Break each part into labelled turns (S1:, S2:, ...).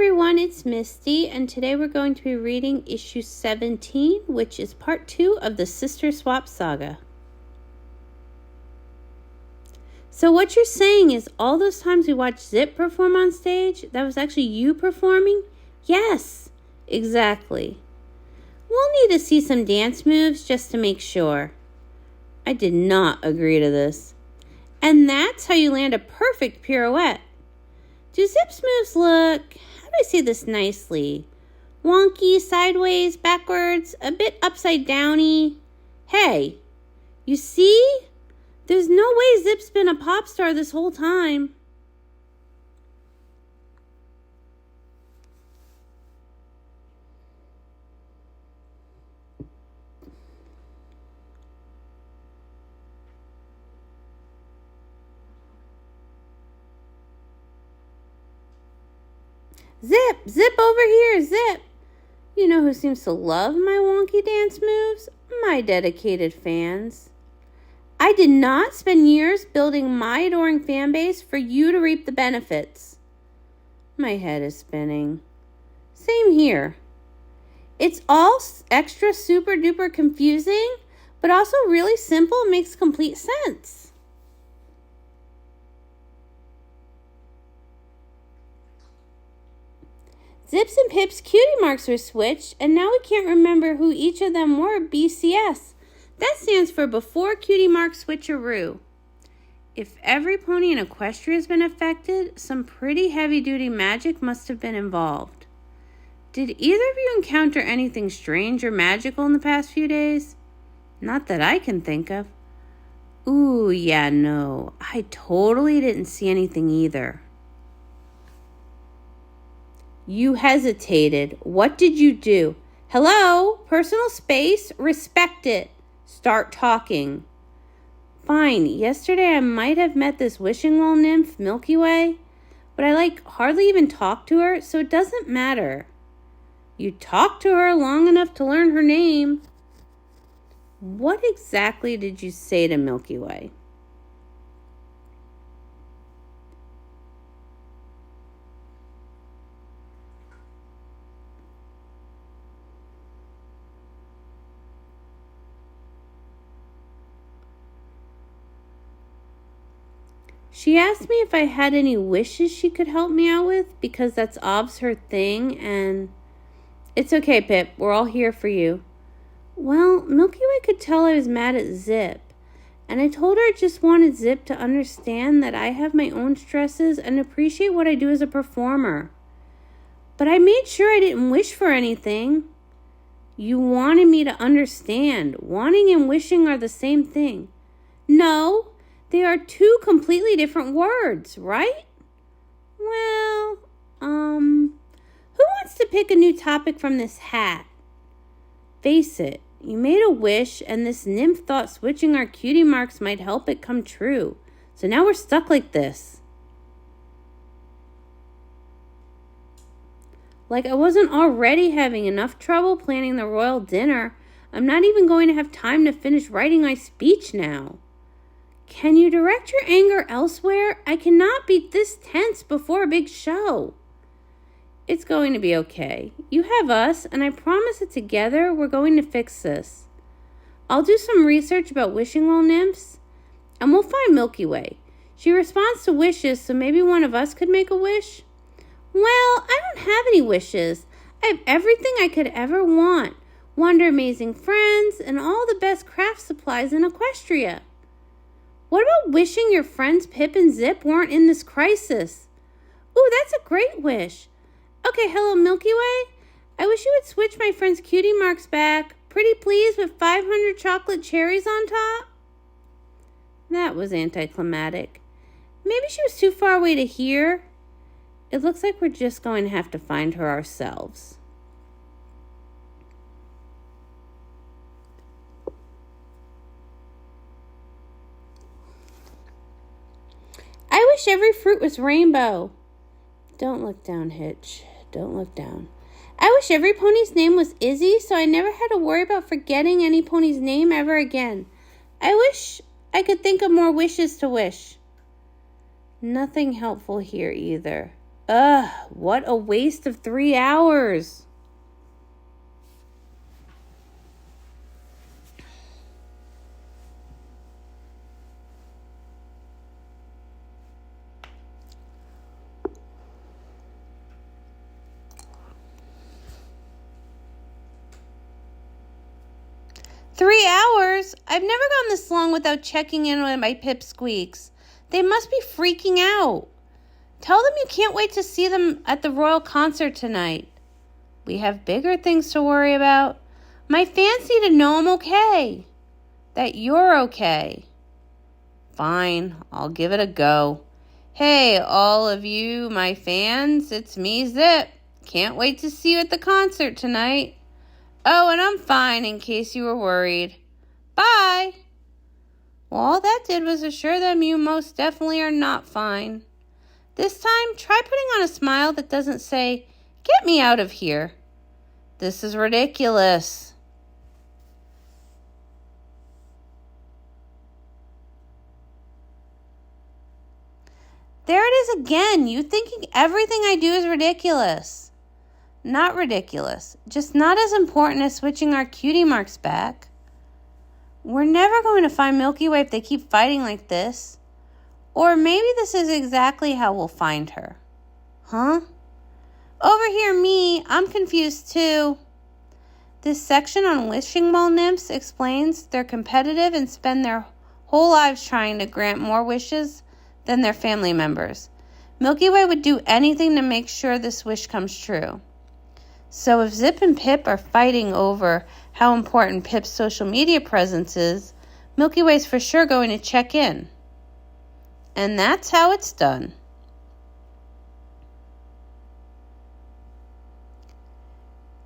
S1: everyone, it's Misty, and today we're going to be reading issue 17, which is part 2 of the Sister Swap saga. So what you're saying is all those times we watched Zipp perform on stage, that was actually you performing? Yes, exactly. We'll need to see some dance moves just to make sure. I did not agree to this. And that's how you land a perfect pirouette. Do Zipp's moves look, how do I say this nicely? Wonky, sideways, backwards, a bit upside downy. Hey, you see? There's no way Zipp's been a pop star this whole time. Zipp over here, Zipp. You know who seems to love my wonky dance moves? My dedicated fans. I did not spend years building my adoring fan base for you to reap the benefits. My head is spinning. Same here. It's all extra super duper confusing, but also really simple and makes complete sense. Zipp's and Pipp's cutie marks were switched, and now we can't remember who each of them were. BCS. That stands for Before Cutie Mark Switcheroo. If every pony in Equestria has been affected, some pretty heavy-duty magic must have been involved. Did either of you encounter anything strange or magical in the past few days? Not that I can think of. Ooh, yeah, no. I totally didn't see anything either. You hesitated. What did you do? Hello? Personal space? Respect it. Start talking. Fine. Yesterday I might have met this wishing well nymph, Milky Way, but I hardly even talked to her, so it doesn't matter. You talked to her long enough to learn her name. What exactly did you say to Milky Way? She asked me if I had any wishes she could help me out with, because that's obv's her thing, and... It's okay, Pipp. We're all here for you. Well, Milky Way could tell I was mad at Zipp, and I told her I just wanted Zipp to understand that I have my own stresses and appreciate what I do as a performer. But I made sure I didn't wish for anything. You wanted me to understand. Wanting and wishing are the same thing. No. They are two completely different words, right? Well, who wants to pick a new topic from this hat? Face it, you made a wish, and this nymph thought switching our cutie marks might help it come true. So now we're stuck like this. Like I wasn't already having enough trouble planning the royal dinner. I'm not even going to have time to finish writing my speech now. Can you direct your anger elsewhere? I cannot be this tense before a big show. It's going to be okay. You have us, and I promise that together we're going to fix this. I'll do some research about wishing well nymphs, and we'll find Milky Way. She responds to wishes, so maybe one of us could make a wish. Well, I don't have any wishes. I have everything I could ever want. Wonder amazing friends, and all the best craft supplies in Equestria. What about wishing your friends Pipp and Zipp weren't in this crisis? Ooh, that's a great wish. Okay, hello, Milky Way. I wish you would switch my friend's cutie marks back. Pretty please with 500 chocolate cherries on top. That was anticlimactic. Maybe she was too far away to hear. It looks like we're just going to have to find her ourselves. I wish every fruit was rainbow. Don't look down, Hitch. Don't look down. I wish every pony's name was Izzy, so I never had to worry about forgetting any pony's name ever again. I wish I could think of more wishes to wish. Nothing helpful here either. Ugh, what a waste of 3 hours. "3 hours? I've never gone this long without checking in on my Zippsqueaks. They must be freaking out. Tell them you can't wait to see them at the Royal concert tonight. We have bigger things to worry about. My fans need to know I'm okay. That you're okay." "Fine, I'll give it a go. Hey, all of you, my fans, it's me, Zipp. Can't wait to see you at the concert tonight. Oh, and I'm fine in case you were worried. Bye." Well, all that did was assure them you most definitely are not fine. This time, try putting on a smile that doesn't say, "Get me out of here. This is ridiculous." There it is again, you thinking everything I do is ridiculous. Not ridiculous, just not as important as switching our cutie marks back. We're never going to find Milky Way if they keep fighting like this. Or maybe this is exactly how we'll find her. Huh? Over here, me, I'm confused too. This section on wishing well nymphs explains they're competitive and spend their whole lives trying to grant more wishes than their family members. Milky Way would do anything to make sure this wish comes true. So if Zipp and Pipp are fighting over how important Pipp's social media presence is, Milky Way's for sure going to check in. And that's how it's done.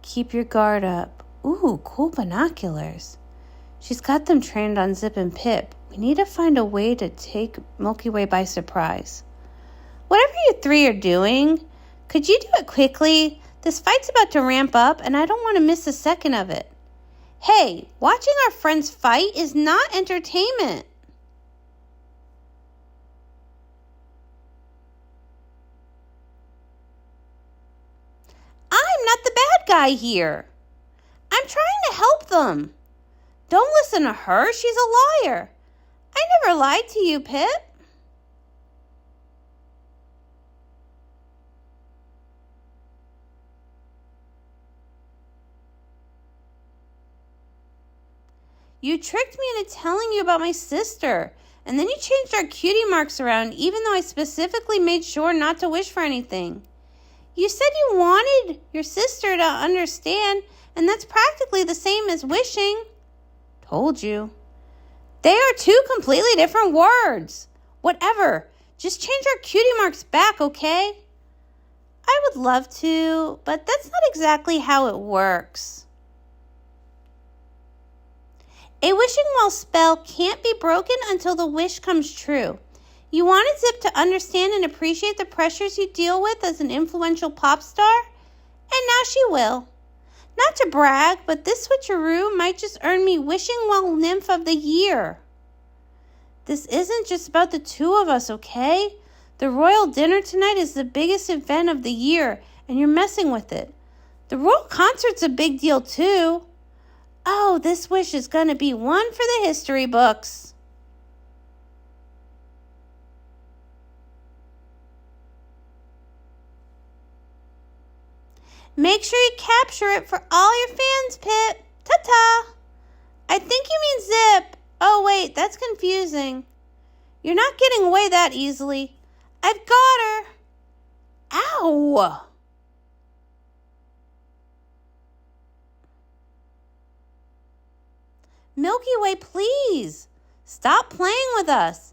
S1: Keep your guard up. Ooh, cool binoculars. She's got them trained on Zipp and Pipp. We need to find a way to take Milky Way by surprise. Whatever you three are doing, could you do it quickly? This fight's about to ramp up, and I don't want to miss a second of it. Hey, watching our friends fight is not entertainment. I'm not the bad guy here. I'm trying to help them. Don't listen to her. She's a liar. I never lied to you, Pipp. You tricked me into telling you about my sister, and then you changed our cutie marks around even though I specifically made sure not to wish for anything. You said you wanted your sister to understand, and that's practically the same as wishing. Told you. They are two completely different words. Whatever. Just change our cutie marks back, okay? I would love to, but that's not exactly how it works. A wishing well spell can't be broken until the wish comes true. You wanted Zipp to understand and appreciate the pressures you deal with as an influential pop star? And now she will. Not to brag, but this switcheroo might just earn me Wishing Well Nymph of the Year. This isn't just about the two of us, okay? The royal dinner tonight is the biggest event of the year, and you're messing with it. The royal concert's a big deal, too. Oh, this wish is going to be one for the history books. Make sure you capture it for all your fans, Pipp. Ta-ta. I think you mean Zipp. Oh, wait, that's confusing. You're not getting away that easily. I've got her. Ow. Milky Way, please. Stop playing with us.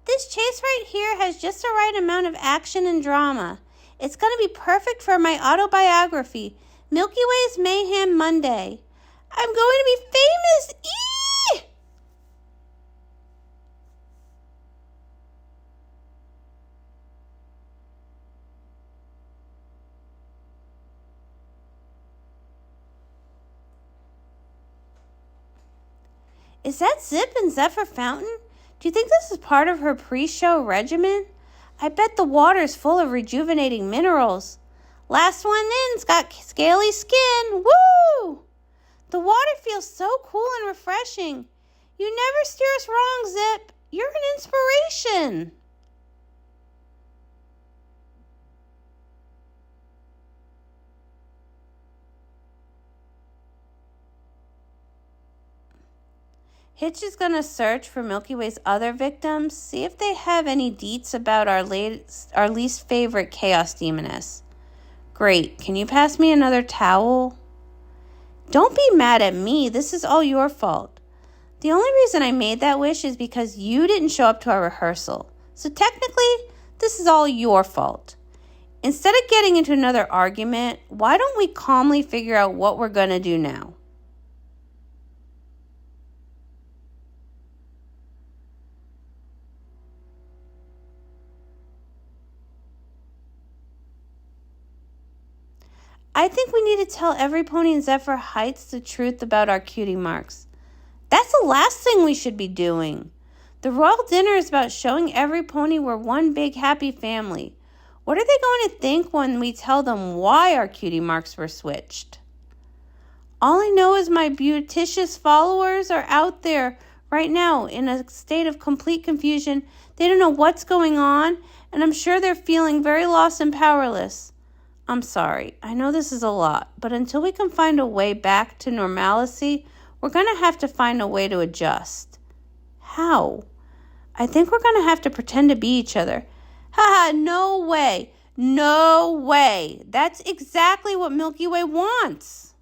S1: This chase right here has just the right amount of action and drama. It's going to be perfect for my autobiography, Milky Way's Mayhem Monday. I'm going to be famous. Eee! Is that Zipp and Zephyr Fountain? Do you think this is part of her pre-show regimen? I bet the water's full of rejuvenating minerals. Last one in's got scaly skin. Woo! The water feels so cool and refreshing. You never steer us wrong, Zipp. You're an inspiration. Hitch is going to search for Milky Way's other victims, see if they have any deets about our least favorite chaos demoness. Great. Can you pass me another towel? Don't be mad at me. This is all your fault. The only reason I made that wish is because you didn't show up to our rehearsal. So technically, this is all your fault. Instead of getting into another argument, why don't we calmly figure out what we're going to do now? I think we need to tell Everypony and Zephyr Heights the truth about our cutie marks. That's the last thing we should be doing. The royal dinner is about showing Everypony we're one big happy family. What are they going to think when we tell them why our cutie marks were switched? All I know is my beauticious followers are out there right now in a state of complete confusion. They don't know what's going on, and I'm sure they're feeling very lost and powerless. I'm sorry. I know this is a lot, but until we can find a way back to normalcy, we're going to have to find a way to adjust. How? I think we're going to have to pretend to be each other. Ha! No way. No way. That's exactly what Milky Way wants.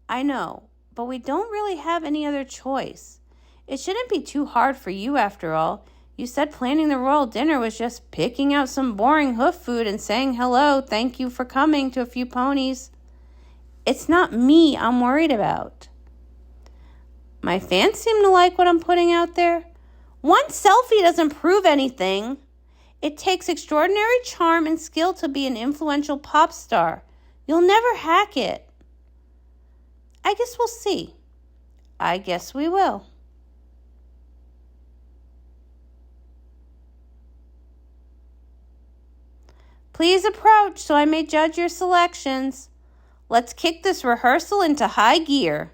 S1: I know, but we don't really have any other choice. It shouldn't be too hard for you after all. You said planning the royal dinner was just picking out some boring hoof food and saying hello, thank you for coming to a few ponies. It's not me I'm worried about. My fans seem to like what I'm putting out there. One selfie doesn't prove anything. It takes extraordinary charm and skill to be an influential pop star. You'll never hack it. I guess we'll see. I guess we will. Please approach so I may judge your selections. Let's kick this rehearsal into high gear.